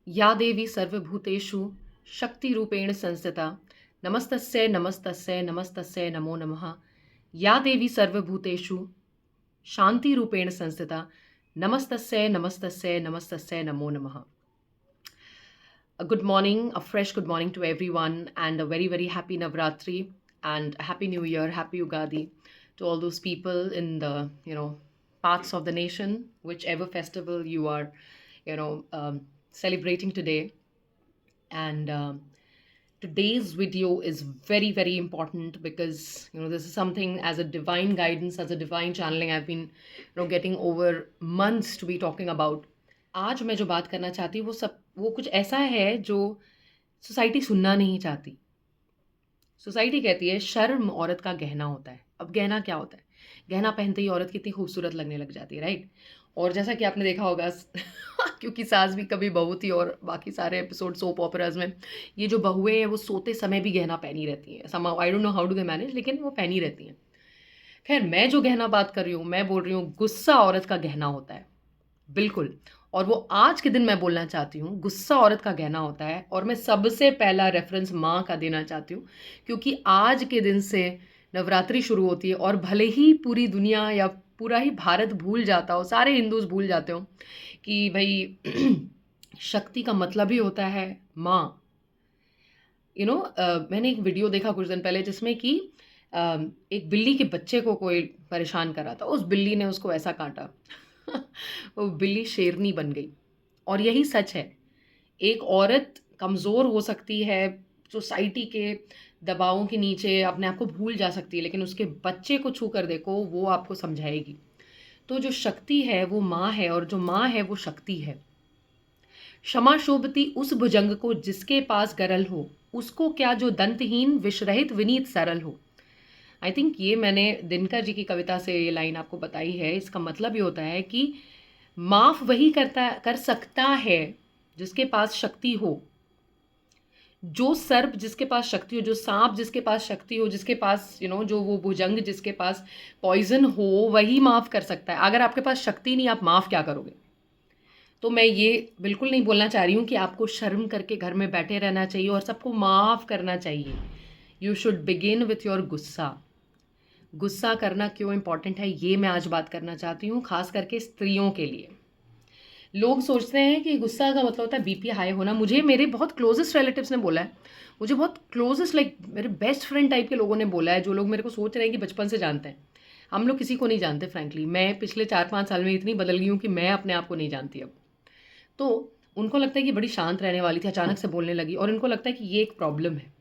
या देवी सर्वभूतेषु शक्तिरूपेण संस्थिता नमस्तस्यै नमस्तस्यै नमस्तस्यै नमो नमः। या देवी सर्वभूतेषु शांतिरूपेण संस्थिता नमस्तस्यै नमस्तस्यै नमस्तस्यै नमो नमः। A good morning, a fresh good morning to everyone, and a very, very happy Navratri and a happy New Year, happy Ugadi to all those people in the, parts of the nation, whichever festival you are, celebrating today. And today's video is very, very important because, this is something as a divine guidance, as a divine channeling I've been, getting over months to be talking about. आज मैं जो बात करना चाहती हूँ वो कुछ ऐसा है जो सोसाइटी सुनना नहीं चाहती। सोसाइटी कहती है शर्म औरत का गहना होता है। अब गहना क्या होता है? गहना पहनते ही औरत कितनी खूबसूरत लगने लग जाती है, राइट? और जैसा कि आपने देखा होगा क्योंकि सास भी कभी बहू थी और बाकी सारे एपिसोड सोप ओपेराज में ये जो बहुएं हैं वो सोते समय भी गहना पहनी रहती हैं। Some I don't know how do they manage, लेकिन वो पहनी रहती हैं। खैर, मैं जो गहना बात कर रही हूँ, मैं बोल रही हूँ गुस्सा औरत का गहना होता है, बिल्कुल। और वो आज के दिन मैं बोलना चाहती हूँ, गुस्सा औरत का गहना होता है। और मैं सबसे पहला रेफरेंस माँ का देना चाहती हूँ, क्योंकि आज के दिन से नवरात्रि शुरू होती है। और भले ही पूरी दुनिया या पूरा ही भारत भूल जाता हो, सारे हिंदूज भूल जाते हो कि भाई शक्ति का मतलब ही होता है माँ। मैंने एक वीडियो देखा कुछ दिन पहले जिसमें कि एक बिल्ली के बच्चे को कोई परेशान कर रहा था। उस बिल्ली ने उसको ऐसा काटा वो बिल्ली शेरनी बन गई। और यही सच है, एक औरत कमज़ोर हो सकती है, सोसाइटी के दबावों के नीचे अपने आप को भूल जा सकती है, लेकिन उसके बच्चे को छू कर देखो, वो आपको समझाएगी। तो जो शक्ति है वो माँ है, और जो माँ है वो शक्ति है। क्षमा शोभती उस भुजंग को जिसके पास गरल हो, उसको क्या जो दंतहीन विषरहित विनीत सरल हो। आई थिंक ये मैंने दिनकर जी की कविता से ये लाइन आपको बताई है। इसका मतलब ये होता है कि माफ वही कर सकता है जिसके पास शक्ति हो। जो सर्प जिसके पास शक्ति हो, जो सांप जिसके पास शक्ति हो, जिसके पास जो वो भुजंग जिसके पास पॉइजन हो, वही माफ कर सकता है। अगर आपके पास शक्ति नहीं, आप माफ क्या करोगे? तो मैं ये बिल्कुल नहीं बोलना चाह रही हूँ कि आपको शर्म करके घर में बैठे रहना चाहिए और सबको माफ़ करना चाहिए। You should begin with your गुस्सा। गुस्सा करना क्यों इम्पॉर्टेंट है, ये मैं आज बात करना चाहती हूँ, खास करके स्त्रियों के लिए। लोग सोचते हैं कि गुस्सा का मतलब होता है बीपी हाई होना। मुझे मेरे बहुत क्लोजेस्ट रिलेटिव्स ने बोला है, मुझे बहुत क्लोजेस्ट मेरे बेस्ट फ्रेंड टाइप के लोगों ने बोला है, जो लोग मेरे को सोच रहे हैं कि बचपन से जानते हैं। हम लोग किसी को नहीं जानते फ्रैंकली। मैं पिछले 4-5 साल में इतनी बदल गई हूँ कि मैं अपने आप को नहीं जानती अब। तो उनको लगता है कि बड़ी शांत रहने वाली थी, अचानक से बोलने लगी, और इनको लगता है कि ये एक प्रॉब्लम है।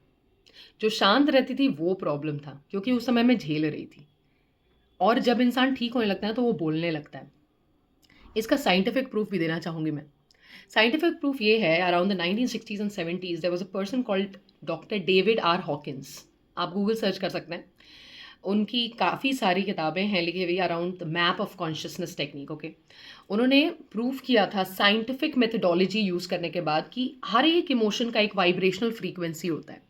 जो शांत रहती थी वो प्रॉब्लम था, क्योंकि उस समय मैं झेल रही थी। और जब इंसान ठीक होने लगता है तो वो बोलने लगता है। इसका साइंटिफिक प्रूफ भी देना चाहूँगी मैं। साइंटिफिक प्रूफ ये है, around the 1960s and 70s there was a person called doctor David R Hawkins. आप गूगल सर्च कर सकते हैं, उनकी काफ़ी सारी किताबें हैं लिखी हुई around the map of consciousness technique. Okay, उन्होंने प्रूव किया था साइंटिफिक मेथडोलॉजी यूज़ करने के बाद कि हर एक इमोशन का एक वाइब्रेशनल फ्रीक्वेंसी होता है।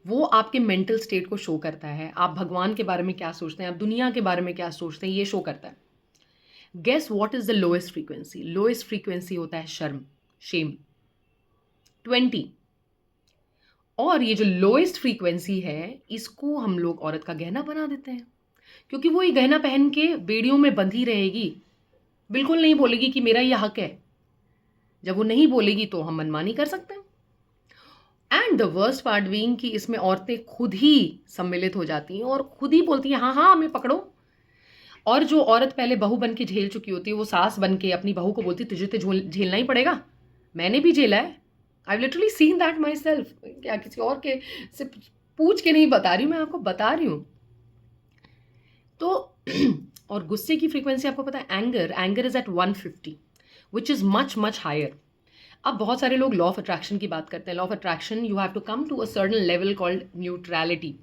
वो आपके मेंटल स्टेट को शो करता है। आप भगवान के बारे में क्या सोचते हैं, आप दुनिया के बारे में क्या सोचते हैं, ये शो करता है। Guess what is the lowest frequency? Lowest frequency होता है शर्म, शेम, 20। और ये जो लोएस्ट फ्रीक्वेंसी है, इसको हम लोग औरत का गहना बना देते हैं, क्योंकि वो ये गहना पहन के बेड़ियों में बंधी रहेगी, बिल्कुल नहीं बोलेगी कि मेरा ये हक है। जब वो नहीं बोलेगी तो हम मनमानी कर सकते हैं। And the worst part being कि इसमें औरतें खुद ही सम्मिलित हो जाती हैं और खुद ही बोलती हैं हाँ हाँ हमें पकड़ो। और जो औरत पहले बहू बन के झेल चुकी होती है, वो सास बन के अपनी बहू को बोलती तुझे तो झेलना ही पड़ेगा। मैंने भी झेला है, I literally seen that my self. क्या किसी और के से पूछ के नहीं बता रही हूँ, मैं आपको बता रही हूँ। तो और गुस्से की फ्रीक्वेंसी आपको पता है, anger is at 150, which is much much higher. अब बहुत सारे लोग लॉ ऑफ अट्रैक्शन की बात करते हैं। Law of attraction, you have to come to a certain level called neutrality.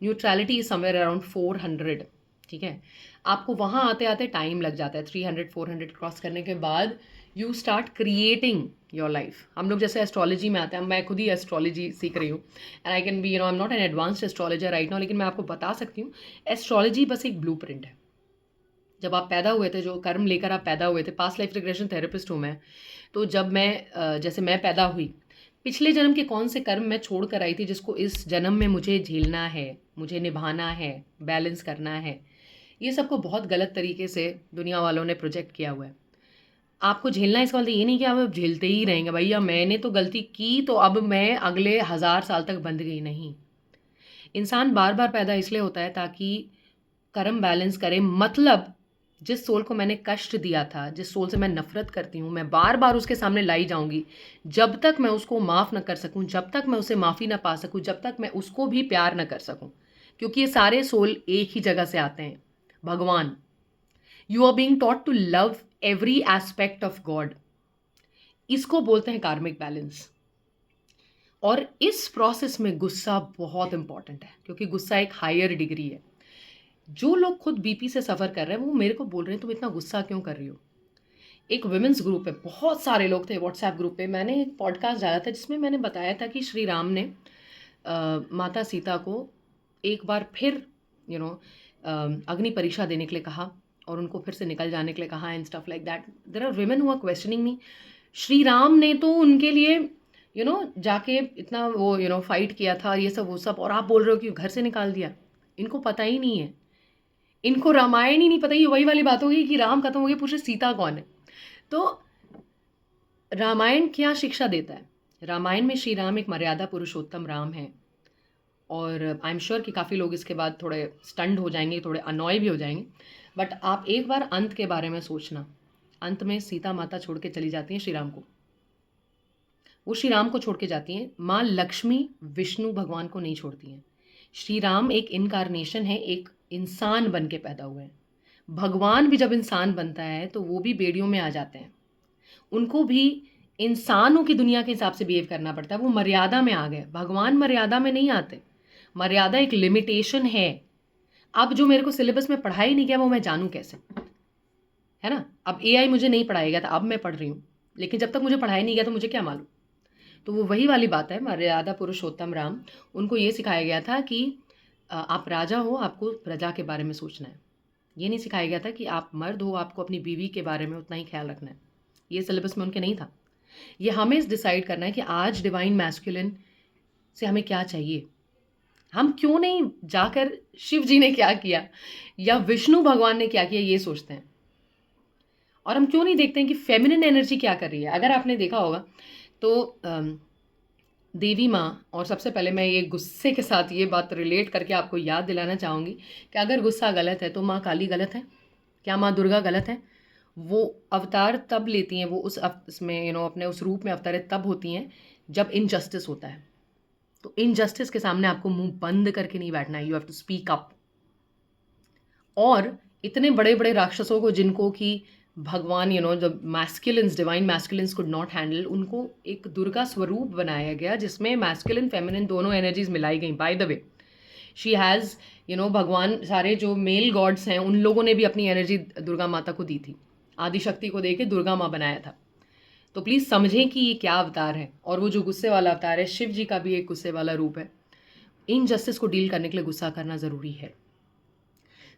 Neutrality is somewhere around 400, ठीक है। आपको वहाँ आते आते टाइम लग जाता है। 300-400 क्रॉस करने के बाद you start creating your life. हम लोग जैसे एस्ट्रोलॉजी में आते हैं, मैं खुद ही एस्ट्रोलॉजी सीख रही हूँ, and I can be I am not an advanced astrologer right now, लेकिन मैं आपको बता सकती हूँ एस्ट्रोलॉजी बस एक ब्लूप्रिंट है। जब आप पैदा हुए थे, जो कर्म लेकर आप पैदा हुए थे, पास्ट लाइफ रिग्रेशन थेरेपिस्ट हूँ मैं, तो जब मैं जैसे मैं पैदा हुई, पिछले जन्म के कौन से कर्म मैं छोड़ कर आई थी जिसको इस जन्म में मुझे झेलना है, मुझे निभाना है, बैलेंस करना है। ये सबको बहुत गलत तरीके से दुनिया वालों ने प्रोजेक्ट किया हुआ है। आपको झेलना इसका मतलब ये नहीं कि आप अब झेलते ही रहेंगे, भैया मैंने तो गलती की तो अब मैं अगले 1000 साल तक बंध गई, नहीं। इंसान बार बार पैदा इसलिए होता है ताकि कर्म बैलेंस करे। मतलब जिस सोल को मैंने कष्ट दिया था, जिस सोल से मैं नफरत करती हूँ, मैं बार बार उसके सामने लाई जाऊंगी जब तक मैं उसको माफ़ न कर सकूं, जब तक मैं उसे माफ़ी न पा सकूं, जब तक मैं उसको भी प्यार न कर सकूं। क्योंकि ये सारे सोल एक ही जगह से आते हैं, भगवान। You are being taught to love every aspect of God. इसको बोलते हैं कार्मिक बैलेंस। और इस प्रोसेस में गुस्सा बहुत इंपॉर्टेंट है, क्योंकि गुस्सा एक हायर डिग्री है। जो लोग खुद बीपी से सफ़र कर रहे हैं वो मेरे को बोल रहे हैं तुम इतना गुस्सा क्यों कर रही हो। एक वुमेंस ग्रुप है, बहुत सारे लोग थे व्हाट्सएप ग्रुप पे। मैंने एक पॉडकास्ट डाला था जिसमें मैंने बताया था कि श्री राम ने माता सीता को एक बार फिर अग्नि परीक्षा देने के लिए कहा और उनको फिर से निकल जाने के लिए कहा and stuff like that. There are women who are questioning me, Shri Ram ने तो उनके लिए जाके इतना वो फाइट किया था, ये सब वो सब, और आप बोल रहे हो कि घर से निकाल दिया। इनको पता ही नहीं है, इनको रामायण ही नहीं पता। ये वही वाली बात होगी कि राम खत्म हो गए, पूछे सीता कौन है। तो रामायण क्या शिक्षा देता है? रामायण में श्री राम एक मर्यादा पुरुषोत्तम राम है। और आई एम श्योर कि काफ़ी लोग इसके बाद थोड़े स्टंड हो जाएंगे, थोड़े अनॉय भी हो जाएंगे। बट आप एक बार अंत के बारे में सोचना। अंत में सीता माता छोड़ के चली जाती हैं श्री राम को, वो श्री राम को छोड़ के जाती हैं। माँ लक्ष्मी विष्णु भगवान को नहीं छोड़ती हैं। श्री राम एक इनकारनेशन है, एक इंसान बन के पैदा हुए हैं। भगवान भी जब इंसान बनता है तो वो भी बेड़ियों में आ जाते हैं, उनको भी इंसानों की दुनिया के हिसाब से बिहेव करना पड़ता है। वो मर्यादा में आ गए, भगवान मर्यादा में नहीं आते। मर्यादा एक लिमिटेशन है। अब जो मेरे को सिलेबस में पढ़ाई नहीं किया वो मैं जानूँ कैसे, है ना। अब एआई मुझे नहीं पढ़ाएगा तो अब मैं पढ़ रही हूँ, लेकिन जब तक मुझे पढ़ाई नहीं गया तो मुझे क्या मालूम। तो वो वही वाली बात है, मर्यादा पुरुषोत्तम राम। उनको ये सिखाया गया था कि आप राजा हो, आपको प्रजा के बारे में सोचना है। ये नहीं सिखाया गया था कि आप मर्द हो, आपको अपनी बीवी के बारे में उतना ही ख्याल रखना है। ये सिलेबस में उनके नहीं था। ये हमें डिसाइड करना है कि आज डिवाइन मैस्कुलिन से हमें क्या चाहिए। हम क्यों नहीं जाकर शिव जी ने क्या किया या विष्णु भगवान ने क्या किया ये सोचते हैं, और हम क्यों नहीं देखते हैं कि फेमिनिन एनर्जी क्या कर रही है। अगर आपने देखा होगा तो देवी माँ, और सबसे पहले मैं ये गुस्से के साथ ये बात रिलेट करके आपको याद दिलाना चाहूँगी कि अगर गुस्सा गलत है तो माँ काली गलत है, क्या माँ दुर्गा गलत है? वो अवतार तब लेती हैं, वो उसमें अपने उस रूप में अवतरित तब होती हैं जब इनजस्टिस होता है। तो इनजस्टिस के सामने आपको मुंह बंद करके नहीं बैठना है, you have to speak up. और इतने बड़े बड़े राक्षसों को जिनको कि भगवान जब masculines, divine masculines could not handle, उनको एक दुर्गा स्वरूप बनाया गया जिसमें मैस्कुलिन फेमिनिन दोनों एनर्जीज मिलाई गई। By the way she has भगवान, सारे जो मेल गॉड्स हैं उन लोगों ने भी अपनी एनर्जी दुर्गा माता को दी थी, आदिशक्ति को दे के दुर्गा माँ बनाया था। तो प्लीज़ समझें कि ये क्या अवतार है। और वो जो गुस्से वाला अवतार है, शिव जी का भी एक गुस्से वाला रूप है। इनजस्टिस को डील करने के लिए गुस्सा करना ज़रूरी है।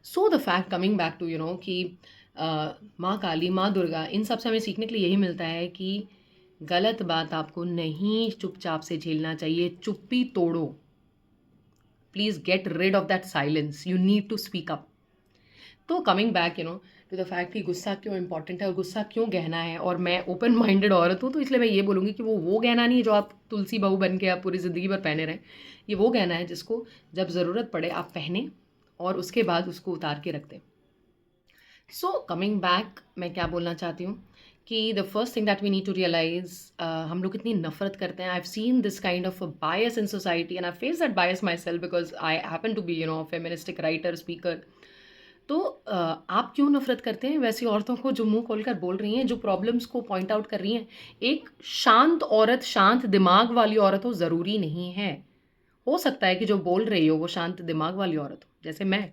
So the fact coming back to कि माँ काली, माँ दुर्गा, इन सब से हमें सीखने के लिए यही मिलता है कि गलत बात आपको नहीं चुपचाप से झेलना चाहिए, चुप्पी तोड़ो। Please get rid of that silence, you need to speak up. तो coming back to the fact कि गुस्सा क्यों इंपॉर्टेंट है और गुस्सा क्यों गहना है। और मैं ओपन माइंडेड औरत हूँ तो इसलिए मैं ये बोलूँगी कि वो गहना नहीं है जो आप तुलसी बहू बन के आप पूरी ज़िंदगी भर पहने रहें। ये वो गहना है जिसको जब ज़रूरत पड़े आप पहने और उसके बाद उसको उतार के रख दें। सो कमिंग बैक, मैं क्या बोलना चाहती हूँ कि the first thing that we need to realise, हम लोग इतनी नफरत करते हैं। I have seen this kind of bias in society and I face that bias myself because I happen to be feministic writer, speaker. तो आप क्यों नफरत करते हैं वैसी औरतों को जो मुंह खोलकर बोल रही हैं, जो प्रॉब्लम्स को पॉइंट आउट कर रही हैं। एक शांत औरत, शांत दिमाग वाली औरत हो, ज़रूरी नहीं है। हो सकता है कि जो बोल रही हो वो शांत दिमाग वाली औरत हो। जैसे मैं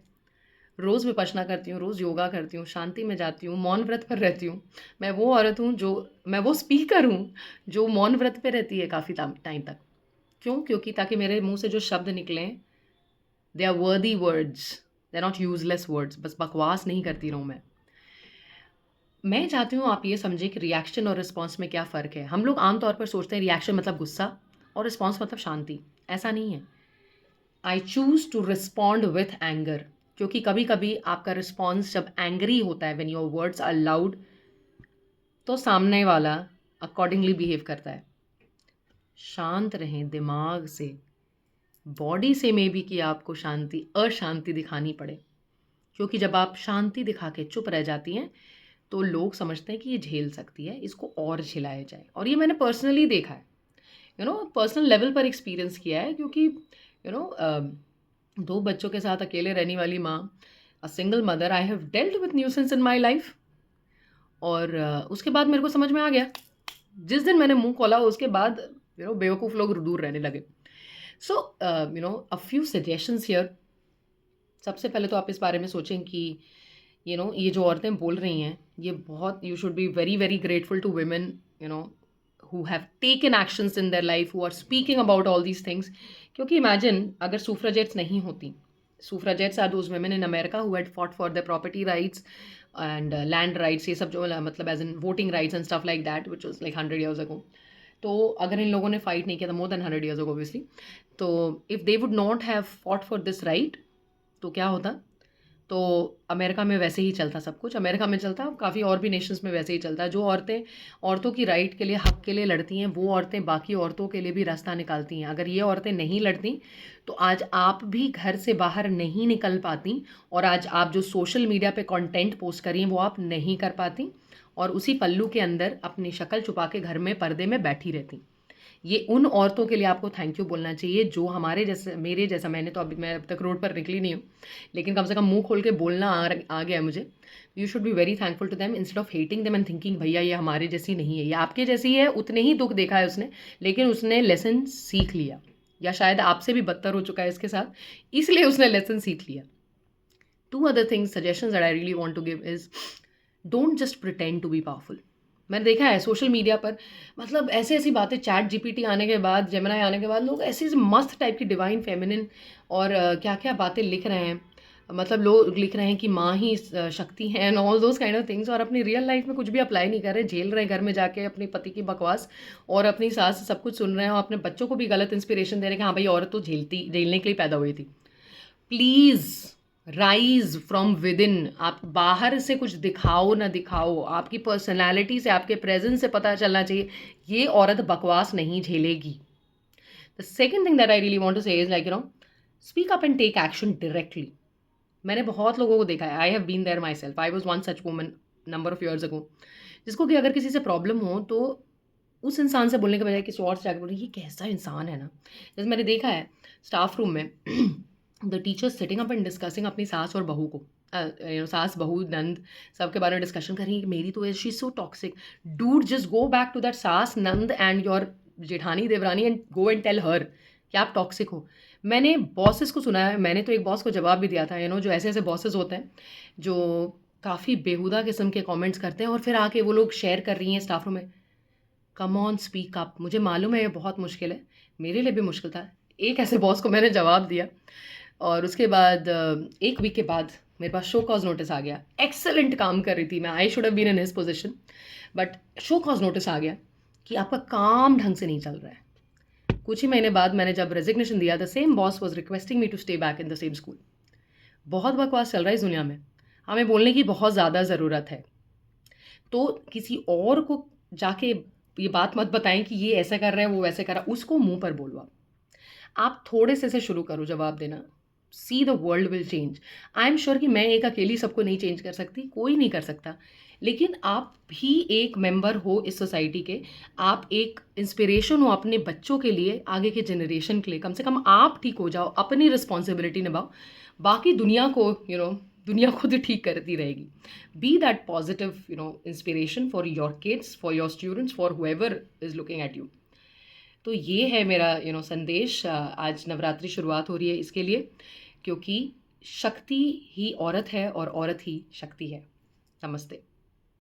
रोज़ विपश्यना करती हूँ, रोज़ योगा करती हूँ, शांति में जाती हूँ, मौन व्रत पर रहती हूँ। मैं वो औरत हूँ मैं वो स्पीकर हूँ जो मौन व्रत पे रहती है काफ़ी टाइम तक। क्यों? क्योंकि ताकि मेरे मुंह से जो शब्द निकलें, they are worthy words, they are not useless words. बस बकवास नहीं करती रहूँ मैं। मैं चाहती हूँ आप ये समझें कि रिएक्शन और रिस्पॉन्स में क्या फ़र्क है। हम लोग आम तौर पर सोचते हैं रिएक्शन मतलब गुस्सा और रिस्पॉन्स मतलब शांति। ऐसा नहीं है। I choose to respond with anger, क्योंकि कभी कभी आपका रिस्पॉन्स जब एंग्री होता है, when your words are loud, तो सामने वाला अकॉर्डिंगली बिहेव करता है। शांत रहें दिमाग से, बॉडी से में भी कि आपको शांति अशांति दिखानी पड़े, क्योंकि जब आप शांति दिखा के चुप रह जाती हैं तो लोग समझते हैं कि ये झेल सकती है, इसको और झेलाया जाए। और ये मैंने पर्सनली देखा है, पर्सनल लेवल पर एक्सपीरियंस किया है, क्योंकि दो बच्चों के साथ अकेले रहने वाली माँ, a single mother, I have dealt with nuisance in my life. और उसके बाद मेरे को समझ में आ गया, जिस दिन मैंने मुंह खोला उसके बाद बेवकूफ़ लोग दूर रहने लगे। सो अ फ्यू सजेशंस हियर। सबसे पहले तो आप इस बारे में सोचें कि ये जो औरतें बोल रही हैं, ये बहुत, you should be very very grateful to women, who have taken actions in their life, who are speaking about all these things. क्योंकि imagine अगर suffragettes नहीं होती, suffragettes are those women in America who had fought for their property rights and land rights, ये सब जो मतलब as in voting rights and stuff like that, which was like 100 years ago. तो अगर इन लोगों ने फाइट नहीं किया था, more than 100 years ago obviously, तो if they would not have fought for this right, तो क्या होता? तो अमेरिका में वैसे ही चलता सब कुछ, अमेरिका में चलता, काफ़ी और भी नेशंस में वैसे ही चलता है। जो औरतें औरतों की राइट के लिए, हक के लिए लड़ती हैं, वो औरतें बाकी औरतों के लिए भी रास्ता निकालती हैं। अगर ये औरतें नहीं लड़ती तो आज आप भी घर से बाहर नहीं निकल पाती, और आज आप जो सोशल मीडिया पे कंटेंट पोस्ट करिए वो आप नहीं कर पाती, और उसी पल्लू के अंदर अपनी शक्ल छुपा के घर में पर्दे में बैठी रहती। ये उन औरतों के लिए आपको थैंक यू बोलना चाहिए जो हमारे जैसे, मेरे जैसा, मैं अब तक रोड पर निकली नहीं हूँ, लेकिन कम से कम मुंह खोल के बोलना आ गया है मुझे। You should be very thankful to them instead of hating them and thinking भैया ये हमारे जैसी नहीं है, ये आपके जैसी है। उतने ही दुख देखा है उसने, लेकिन उसने लेसन सीख लिया, या शायद आपसे भी बदतर हो चुका है इसके साथ, इसलिए उसने लेसन सीख लिया। Two other things, suggestions that I really want to give is, don't just pretend to be powerful. मैंने देखा है सोशल मीडिया पर, मतलब ऐसी ऐसी बातें, चैट जीपीटी आने के बाद, जेमिनी आने के बाद, लोग ऐसी मस्त टाइप की डिवाइन फेमिनिन और क्या क्या बातें लिख रहे हैं। मतलब लोग लिख रहे हैं कि माँ ही शक्ति है and all those kind of things, और अपनी रियल लाइफ में कुछ भी अप्लाई नहीं कर रहे, झेल रहे हैं घर में जाके अपने पति की बकवास, और अपनी सास से सब कुछ सुन रहे हैं, और अपने बच्चों को भी गलत इंस्पिरेशन दे रहे हैं कि हाँ भाई औरत तो झेलने के लिए पैदा हुई थी। Please rise from with in. आप बाहर से कुछ दिखाओ ना दिखाओ, आपकी पर्सनैलिटी से, आपके प्रेजेंस से पता चलना चाहिए ये औरत बकवास नहीं झेलेगी। The second thing that I really want to say is like speak up and take action directly. मैंने बहुत लोगों को देखा है, I have been there myself, I was one such woman number of years ago, जिसको कि अगर किसी से प्रॉब्लम हो तो उस इंसान से बोलने के बजाय किसी और से जाकर बोले ये कैसा इंसान है ना। जैसे मैंने देखा है स्टाफ रूम में the teachers sitting up and discussing अपनी सास और बहू को, सास बहू नंद सबके बारे में डिस्कशन कर रही है, मेरी तो she is so toxic. Dude just go back to that सास नंद एंड योर जेठानी देवरानी and go and tell her कि आप टॉक्सिक हो। मैंने बॉसेस को सुना है, मैंने तो एक बॉस को जवाब भी दिया था, जो ऐसे ऐसे बॉसेस होते हैं जो काफ़ी बेहुदा किस्म के कमेंट्स करते हैं, और फिर आके वो लोग शेयर कर रही हैं स्टाफ रूम में। Come on speak up. मुझे मालूम है ये बहुत मुश्किल है, मेरे लिए भी मुश्किल था। एक ऐसे बॉस को मैंने जवाब दिया, और उसके बाद एक वीक के बाद मेरे पास शो कॉज नोटिस आ गया। एक्सेलेंट काम कर रही थी मैं, I should have been in his position, but show cause notice आ गया कि आपका काम ढंग से नहीं चल रहा है। कुछ ही महीने बाद मैंने जब रेजिग्नेशन दिया, the same boss was requesting me to stay back in the same school. बहुत बकवास चल रहा है इस दुनिया में, हमें बोलने की बहुत ज़्यादा ज़रूरत है। तो किसी और को जाके ये बात मत बताएं कि ये ऐसा कर रहा है वो वैसे कर रहा है, उसको मुंह पर बोलो। आप थोड़े से शुरू करो जवाब देना, see the world will change. I am sure कि मैं एक अकेली सबको नहीं चेंज कर सकती, कोई नहीं कर सकता, लेकिन आप भी एक मेंबर हो इस सोसाइटी के, आप एक इंस्पिरेशन हो अपने बच्चों के लिए, आगे के जनरेशन के लिए। कम से कम आप ठीक हो जाओ, अपनी रिस्पॉन्सिबिलिटी निभाओ, बाकी दुनिया को दुनिया खुद ठीक करती रहेगी। Be that positive inspiration for your kids, for your students, for whoever is looking at you. तो ये है मेरा संदेश। आज नवरात्रि शुरुआत हो रही है इसके लिए, क्योंकि शक्ति ही औरत है और औरत ही शक्ति है। नमस्ते।